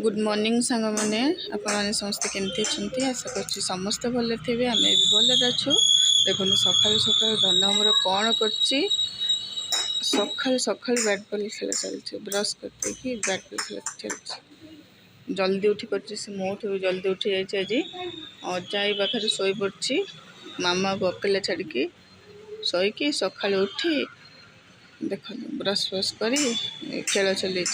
good morning सांग मैंने आपने समस्ते केमती अच्छा आशा कर समस्ते भले थे आम भी भले अच्छु देखो सका सका धन मोर कौन कर सका बैट बॉल खेल चलती ब्रश करते बैट बॉल खेल चलती जल्दी उठी कर मोठ भी जल्दी उठी जाइए आज अजा ये पाखे शो पड़ी मामा को अकेले छाड़ी शोक सका उठी देख ब्रश ब्रश कर खेल चल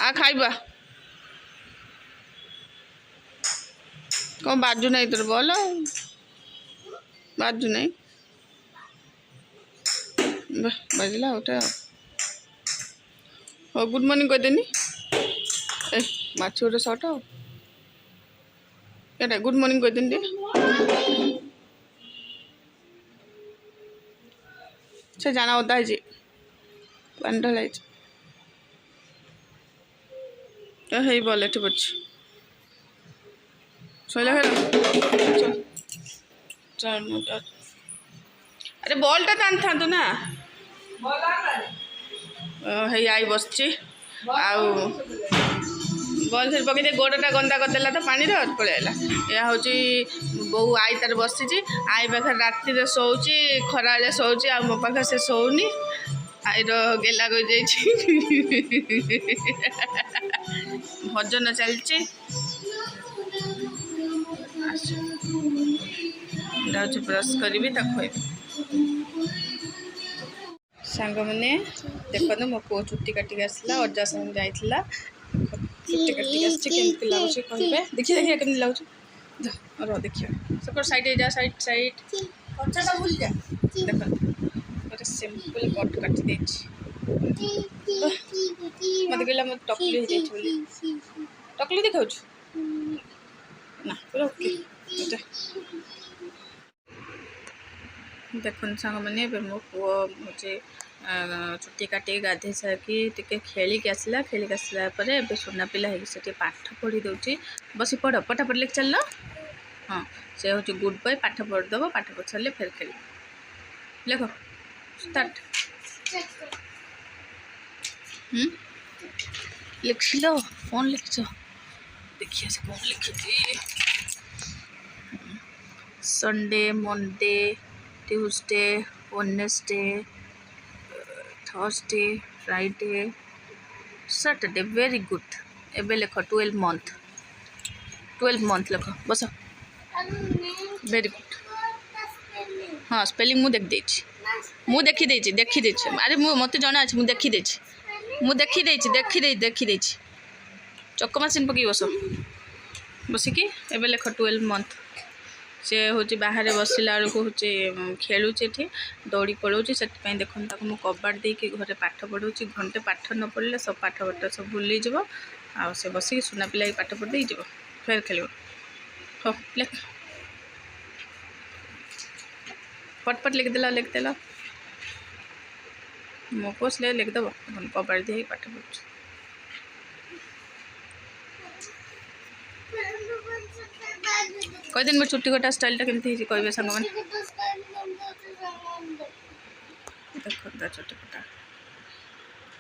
आ खाइबा कौन बाजू नहीं तोर बोल बाजू नहीं बजला उठे हो गुड मॉर्निंग कहदेनी ए माछ गोटे सर्ट क्या गुड मॉर्निंग कहदेनी से जाना ओदा है पानी ढल है बल एट पड़ी शैला चल चल अरे बॉलटा टान था ना है आई बस बल से पकई गोड़टा गंदा करदेला तो पानी पलैला या हूँ बो आई तार बसी आई पाखे राति शोची खरा शोची आ मो पाखे से शोनी आईर गेला गई भजन चलती ब्रश करी खुएबी सांग मैंने देखो मो पु चुट्टी काटिक आसला अजा संग जाइला चुट्टी काटिक आमती लगुच कहे देखिए देखिए कमी लगुच रो देखिए सकर साइड जा साइड साइड देख गोटे सिंपल कट काटी दे मत कहला मत टकली हो जाए टकली देखा ना पूरा ओके देखो सांग मैंने मो पु मुझे चुट्टी काटे गाधे सारी टे खेलिक आसला खेलिक आसला सोना पिला से पाठ पढ़ी दूसरी बस पढ़ पटापट लिख चल हाँ से हूँ गुड बॉय पाठ पढ़ीदेव पाठ पढ़ सारे फिर खेल लिख स्टार्ट लिख लो कौन लिख देखिए से कौन लिखी Sunday Monday Tuesday Wednesday Thursday Friday Saturday very good एबे लिख 12 मंथ लिख बस वेरी गुड हाँ स्पेलिंग मुझे देखी अरे मत जना अच्छे मुझे देखी चक मशीन पकई बस बसिकी एबे लिख 12 मंथ से हूँ बाहर बसला बेलू हूँ खेलुचे दौड़ी पलाऊँ से देखो मुझे कबाड़ देके घरे पाठ पढ़ाऊँ घंटे पाठ न पढ़ले सब पाठ पढ़ा सब भूल आ से बसिक सुना पिला पाठ पढ़ दे फिर खेल हो लिख पटपट लिखदेला मो पोस लिखदेव कबाड़ दे पाठ पढ़ कई दिन में चुट्टी कटा स्टाइलटा केमती कहे सांग मैंने देख चुट्टी कटा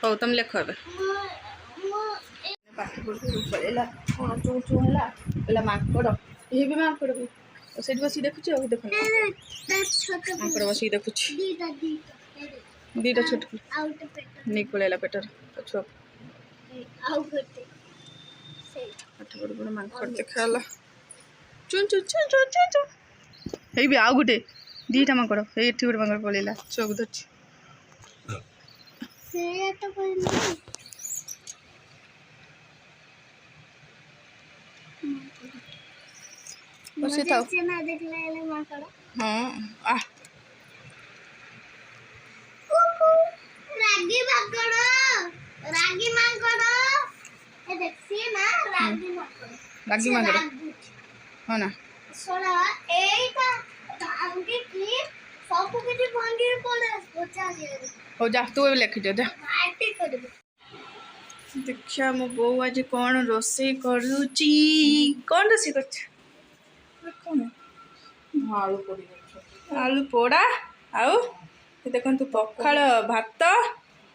हो तुम लिख पाठ पढ़ेला चू चू है माकड़ ये भी माकड़ से बस देखुच देख माकड़ बस देखुच दीटा छोट नहीं पड़ेगा पेटर छुआ पाठ पढ़ पढ़ माकड़ देखा चुन चुन चुन चुन चुन चुन भी आउ गोटे दीटा माकड़ ये गोटे माकड़ पलैला चौक धरची बसी था हाँ आ रागी माकड़ हाँ ना हो जा तू लिख जा देखिया मो बो आज कौन रोसे करुची कौन रोसे कर आलू पोड़ा आउ देखो पखाल भात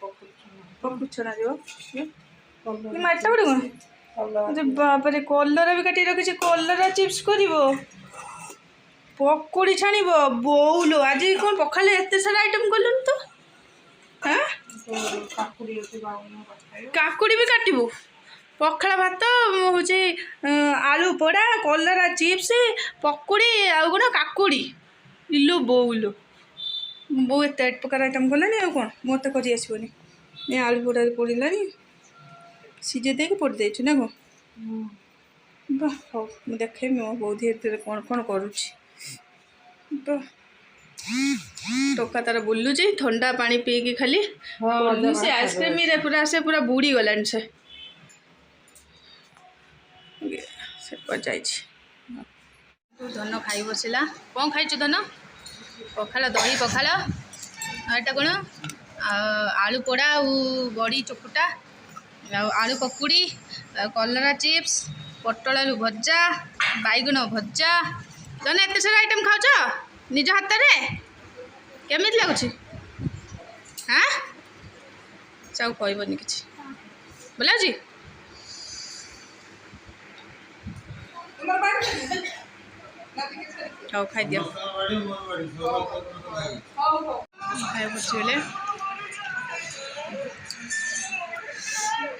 पकुछना मार्टा पड़े कौन बापरे कलरा भी काटी रखी कलरा चिप्स कर पकोड़ी छाण बोलो आज कौन पखाल एत सारा आइटम कलुन तो हाँ काकुड़ी भी काटबू पखाल भात हूँ आलू पोड़ा कलरा चिप्स पकोड़ी आउ कौन काकुड़ी इलो बोलो बो एत प्रकार आइटम कलानी आ कौन मत कर आसबनी ये आलू पोड़ा पड़ानी सीझे दे पोड़ देचु ना कौन हाँ देखे मो बो धीरे कौन कौन करुच्ची टोका तार बुलुची ठंडा पानी पीकी खाली से आइसक्रीम रे पूरा से पूरा बुड़ी गलानी से धन खाई बसला कौन खाई धन पखाल दही पखाल एटा कौन आलू पोड़ा बड़ी चकुटा आलू पकुड़ी कलरा चिप्स पटल आलू भजा बैगन भजा धन एत सारा आइटम खाऊच निज हाथ में केमी लगुच हाँ चाउ कहबनी कि बोला जी खाओ खाई दियो खाए बसले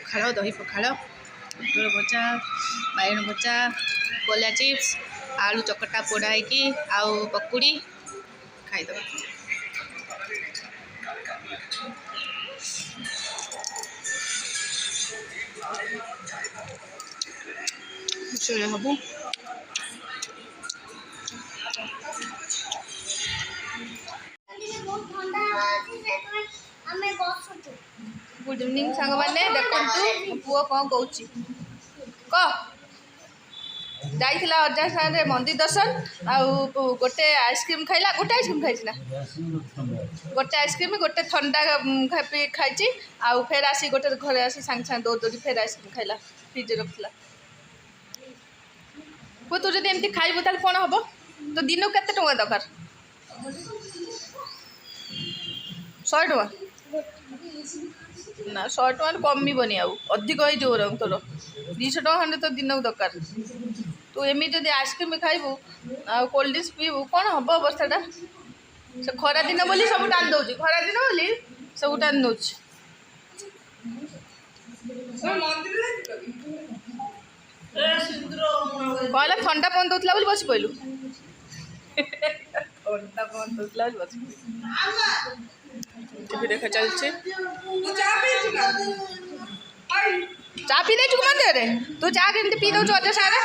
पखाल दही पखाल पटल भजा बैगन भजा कलरा चिप्स आलू चकटा पोड़ा कि आउ पकुड़ी खाईदे हबू गुड इवनिंग सांग मैंने देखु पुओ कौन कौच कह जाइला अजा सारे मंदिर दर्शन आउ गोटे आइसक्रीम खाइला गोटे आइसक्रीम खाई गोटे आइसक्रीम गोटे ठंडा खाई आउ फेर आसी गोटे घर आसी सांगे सांगे दौड़ दौड़ी फेर आइसक्रीम खाइला फ्रिज रखला पु तू जब एमती खाइबू ताले कौन हम तो दिन को केते टଙ୍କା दरकार 100 टଙ୍କା ना 100 टଙ୍କା कमिबनी आउ अधिक हो जोर तोर 200 टଙ୍କା खंडे तो दिन को दरकार तू एमती जब आइसक्रीम खाइबू आ कोल्ड ड्रिंक्स पीबू कौन हम अवस्थाटा से खरा दिन बोली सब टान दौर खरा दिन बोली सब टान दौर कहला ठंडा पन दौला बोली बस पड़ू ठंडा पन दौला बस देखा चलছে चा पी दे मंदिर तू चा के पी दौ अजा सारा